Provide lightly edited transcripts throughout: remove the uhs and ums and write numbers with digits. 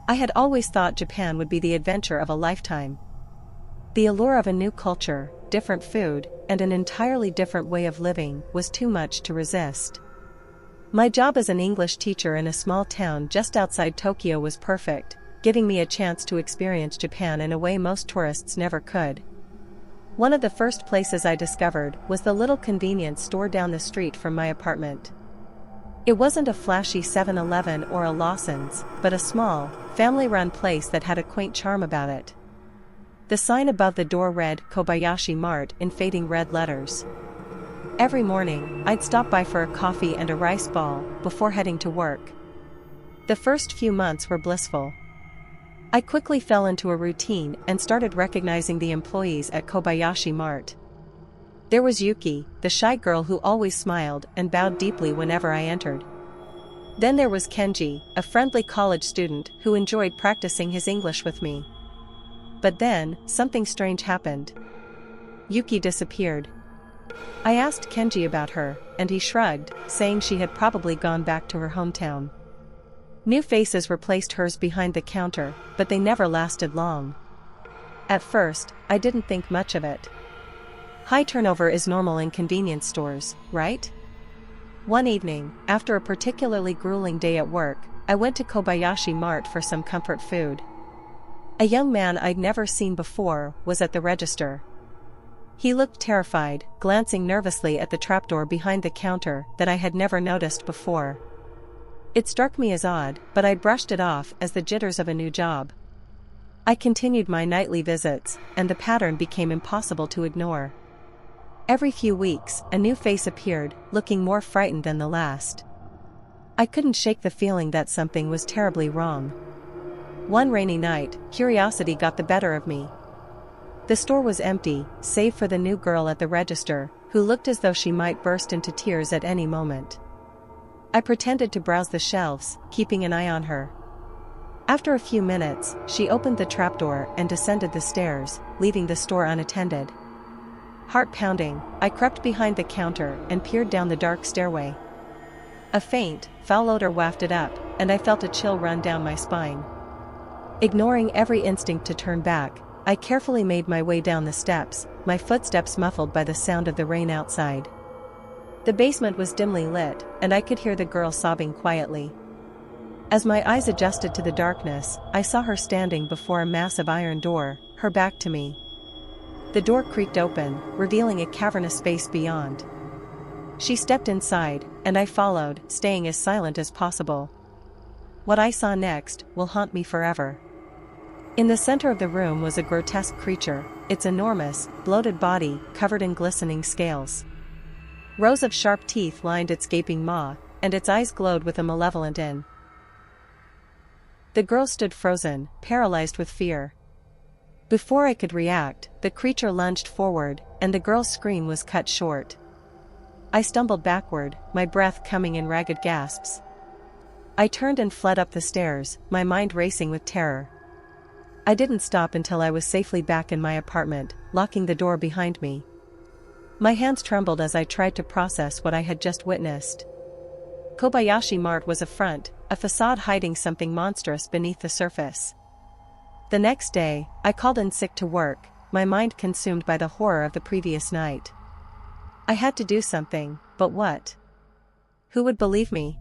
I had always thought Japan would be the adventure of a lifetime. The allure of a new culture, different food, and an entirely different way of living was too much to resist. My job as an English teacher in a small town just outside Tokyo was perfect, giving me a chance to experience Japan in a way most tourists never could. One of the first places I discovered was the little convenience store down the street from my apartment. It wasn't a flashy 7-Eleven or a Lawson's, but a small, family-run place that had a quaint charm about it. The sign above the door read Kobayashi Mart in fading red letters. Every morning, I'd stop by for a coffee and a rice ball before heading to work. The first few months were blissful. I quickly fell into a routine and started recognizing the employees at Kobayashi Mart. There was Yuki, the shy girl who always smiled and bowed deeply whenever I entered. Then there was Kenji, a friendly college student who enjoyed practicing his English with me. But then, something strange happened. Yuki disappeared. I asked Kenji about her, and he shrugged, saying she had probably gone back to her hometown. New faces replaced hers behind the counter, but they never lasted long. At first, I didn't think much of it. High turnover is normal in convenience stores, right? One evening, after a particularly grueling day at work, I went to Kobayashi Mart for some comfort food. A young man I'd never seen before was at the register. He looked terrified, glancing nervously at the trapdoor behind the counter that I had never noticed before. It struck me as odd, but I brushed it off as the jitters of a new job. I continued my nightly visits, and the pattern became impossible to ignore. Every few weeks, a new face appeared, looking more frightened than the last. I couldn't shake the feeling that something was terribly wrong. One rainy night, curiosity got the better of me. The store was empty, save for the new girl at the register, who looked as though she might burst into tears at any moment. I pretended to browse the shelves, keeping an eye on her. After a few minutes, she opened the trapdoor and descended the stairs, leaving the store unattended. Heart pounding, I crept behind the counter and peered down the dark stairway. A faint, foul odor wafted up, and I felt a chill run down my spine. Ignoring every instinct to turn back, I carefully made my way down the steps, my footsteps muffled by the sound of the rain outside. The basement was dimly lit, and I could hear the girl sobbing quietly. As my eyes adjusted to the darkness, I saw her standing before a massive iron door, her back to me. The door creaked open, revealing a cavernous space beyond. She stepped inside, and I followed, staying as silent as possible. What I saw next will haunt me forever. In the center of the room was a grotesque creature, its enormous, bloated body covered in glistening scales. Rows of sharp teeth lined its gaping maw, and its eyes glowed with a malevolent in. The girl stood frozen, paralyzed with fear. Before I could react, the creature lunged forward, and the girl's scream was cut short. I stumbled backward, my breath coming in ragged gasps. I turned and fled up the stairs, my mind racing with terror. I didn't stop until I was safely back in my apartment, locking the door behind me. My hands trembled as I tried to process what I had just witnessed. Kobayashi Mart was a front, a facade hiding something monstrous beneath the surface. The next day, I called in sick to work, my mind consumed by the horror of the previous night. I had to do something, but what? Who would believe me?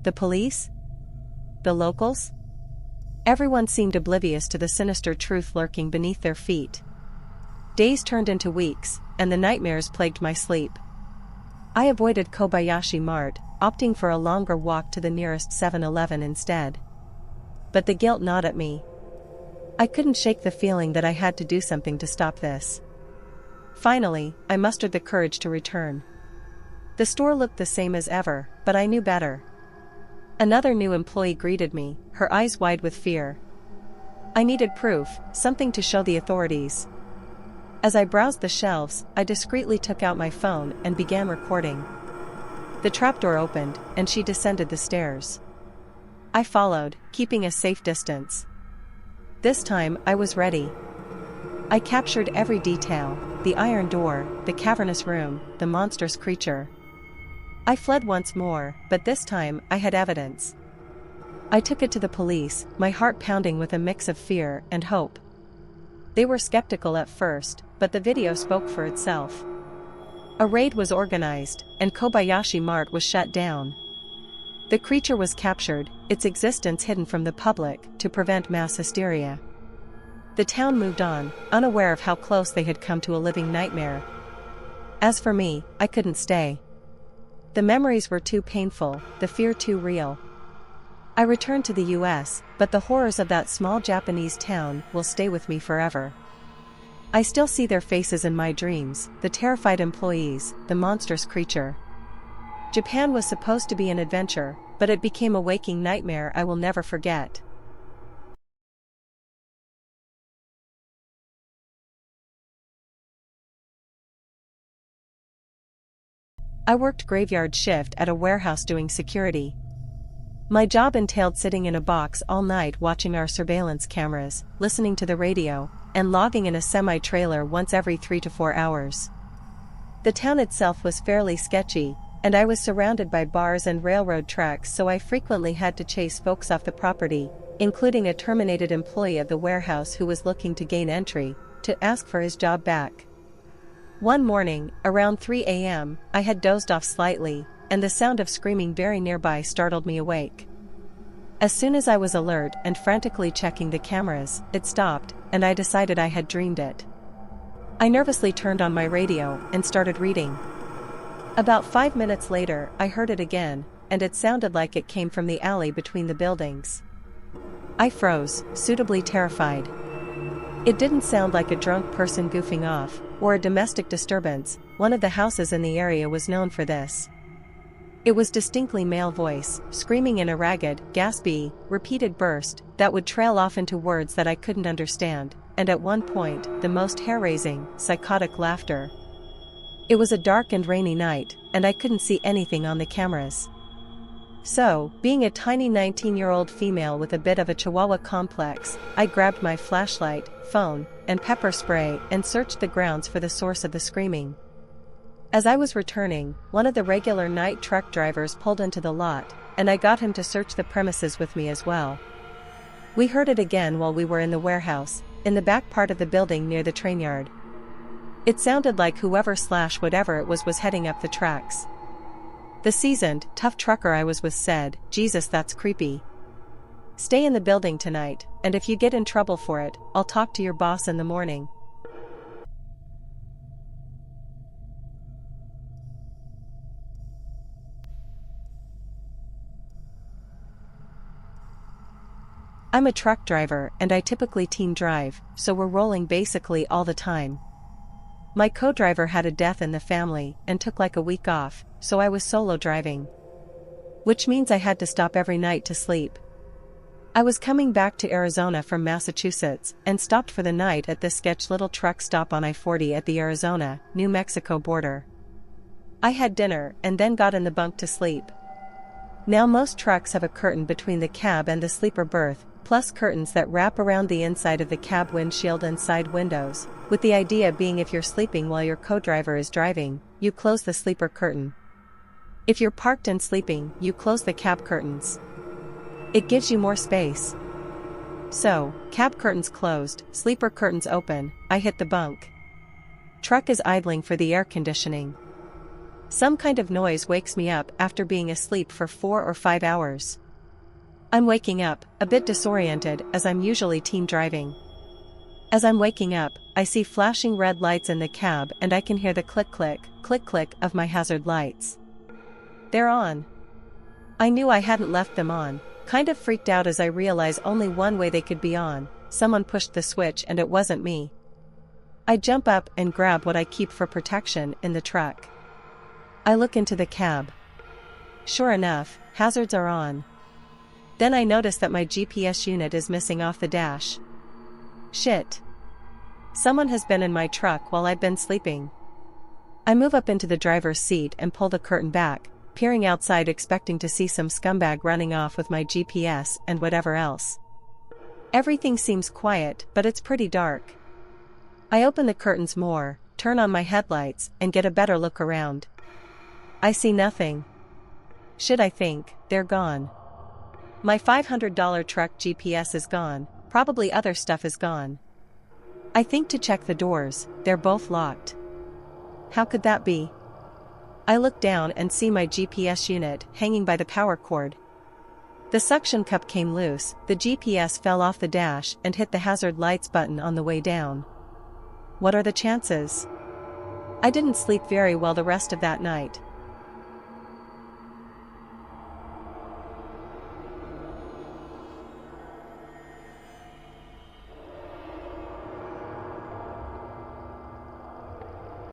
The police? The locals? Everyone seemed oblivious to the sinister truth lurking beneath their feet. Days turned into weeks, and the nightmares plagued my sleep. I avoided Kobayashi Mart, opting for a longer walk to the nearest 7-Eleven instead. But the guilt gnawed at me. I couldn't shake the feeling that I had to do something to stop this. Finally, I mustered the courage to return. The store looked the same as ever, but I knew better. Another new employee greeted me, her eyes wide with fear. I needed proof, something to show the authorities. As I browsed the shelves, I discreetly took out my phone and began recording. The trapdoor opened, and she descended the stairs. I followed, keeping a safe distance. This time, I was ready. I captured every detail, the iron door, the cavernous room, the monstrous creature. I fled once more, but this time, I had evidence. I took it to the police, my heart pounding with a mix of fear and hope. They were skeptical at first, but the video spoke for itself. A raid was organized, and Kobayashi Mart was shut down. The creature was captured, its existence hidden from the public, to prevent mass hysteria. The town moved on, unaware of how close they had come to a living nightmare. As for me, I couldn't stay. The memories were too painful, the fear too real. I returned to the US, but the horrors of that small Japanese town will stay with me forever. I still see their faces in my dreams, the terrified employees, the monstrous creature. Japan was supposed to be an adventure, but it became a waking nightmare I will never forget. I worked graveyard shift at a warehouse doing security. My job entailed sitting in a box all night watching our surveillance cameras, listening to the radio, and logging in a semi-trailer once every 3 to 4 hours. The town itself was fairly sketchy, and I was surrounded by bars and railroad tracks, so I frequently had to chase folks off the property, including a terminated employee of the warehouse who was looking to gain entry, to ask for his job back. One morning, around 3 a.m., I had dozed off slightly, and the sound of screaming very nearby startled me awake. As soon as I was alert and frantically checking the cameras, it stopped, and I decided I had dreamed it. I nervously turned on my radio and started reading. About 5 minutes later, I heard it again, and it sounded like it came from the alley between the buildings. I froze, suitably terrified. It didn't sound like a drunk person goofing off, or a domestic disturbance. One of the houses in the area was known for this. It was distinctly male voice, screaming in a ragged, gaspy, repeated burst that would trail off into words that I couldn't understand, and at one point, the most hair-raising, psychotic laughter. It was a dark and rainy night, and I couldn't see anything on the cameras. So, being a tiny 19-year-old female with a bit of a Chihuahua complex, I grabbed my flashlight, phone, and pepper spray and searched the grounds for the source of the screaming. As I was returning, one of the regular night truck drivers pulled into the lot, and I got him to search the premises with me as well. We heard it again while we were in the warehouse, in the back part of the building near the train yard. It sounded like whoever/whatever it was heading up the tracks. The seasoned, tough trucker I was with said, "Jesus, that's creepy. Stay in the building tonight, and if you get in trouble for it, I'll talk to your boss in the morning." I'm a truck driver and I typically team drive, so we're rolling basically all the time. My co-driver had a death in the family and took like a week off, so I was solo driving. Which means I had to stop every night to sleep. I was coming back to Arizona from Massachusetts and stopped for the night at this sketch little truck stop on I-40 at the Arizona-New Mexico border. I had dinner and then got in the bunk to sleep. Now most trucks have a curtain between the cab and the sleeper berth, plus curtains that wrap around the inside of the cab windshield and side windows, with the idea being if you're sleeping while your co-driver is driving, you close the sleeper curtain. If you're parked and sleeping, you close the cab curtains. It gives you more space. So, cab curtains closed, sleeper curtains open, I hit the bunk. Truck is idling for the air conditioning. Some kind of noise wakes me up after being asleep for 4 or 5 hours. I'm waking up, a bit disoriented as I'm usually team driving. As I'm waking up, I see flashing red lights in the cab and I can hear the click-click, click-click of my hazard lights. They're on. I knew I hadn't left them on, kind of freaked out as I realize only one way they could be on. Someone pushed the switch and it wasn't me. I jump up and grab what I keep for protection in the truck. I look into the cab. Sure enough, hazards are on. Then I notice that my GPS unit is missing off the dash. Shit. Someone has been in my truck while I've been sleeping. I move up into the driver's seat and pull the curtain back, peering outside expecting to see some scumbag running off with my GPS and whatever else. Everything seems quiet, but it's pretty dark. I open the curtains more, turn on my headlights, and get a better look around. I see nothing. Shit, I think, they're gone. My $500 truck GPS is gone, probably other stuff is gone. I think to check the doors, they're both locked. How could that be? I look down and see my GPS unit hanging by the power cord. The suction cup came loose, the GPS fell off the dash and hit the hazard lights button on the way down. What are the chances? I didn't sleep very well the rest of that night.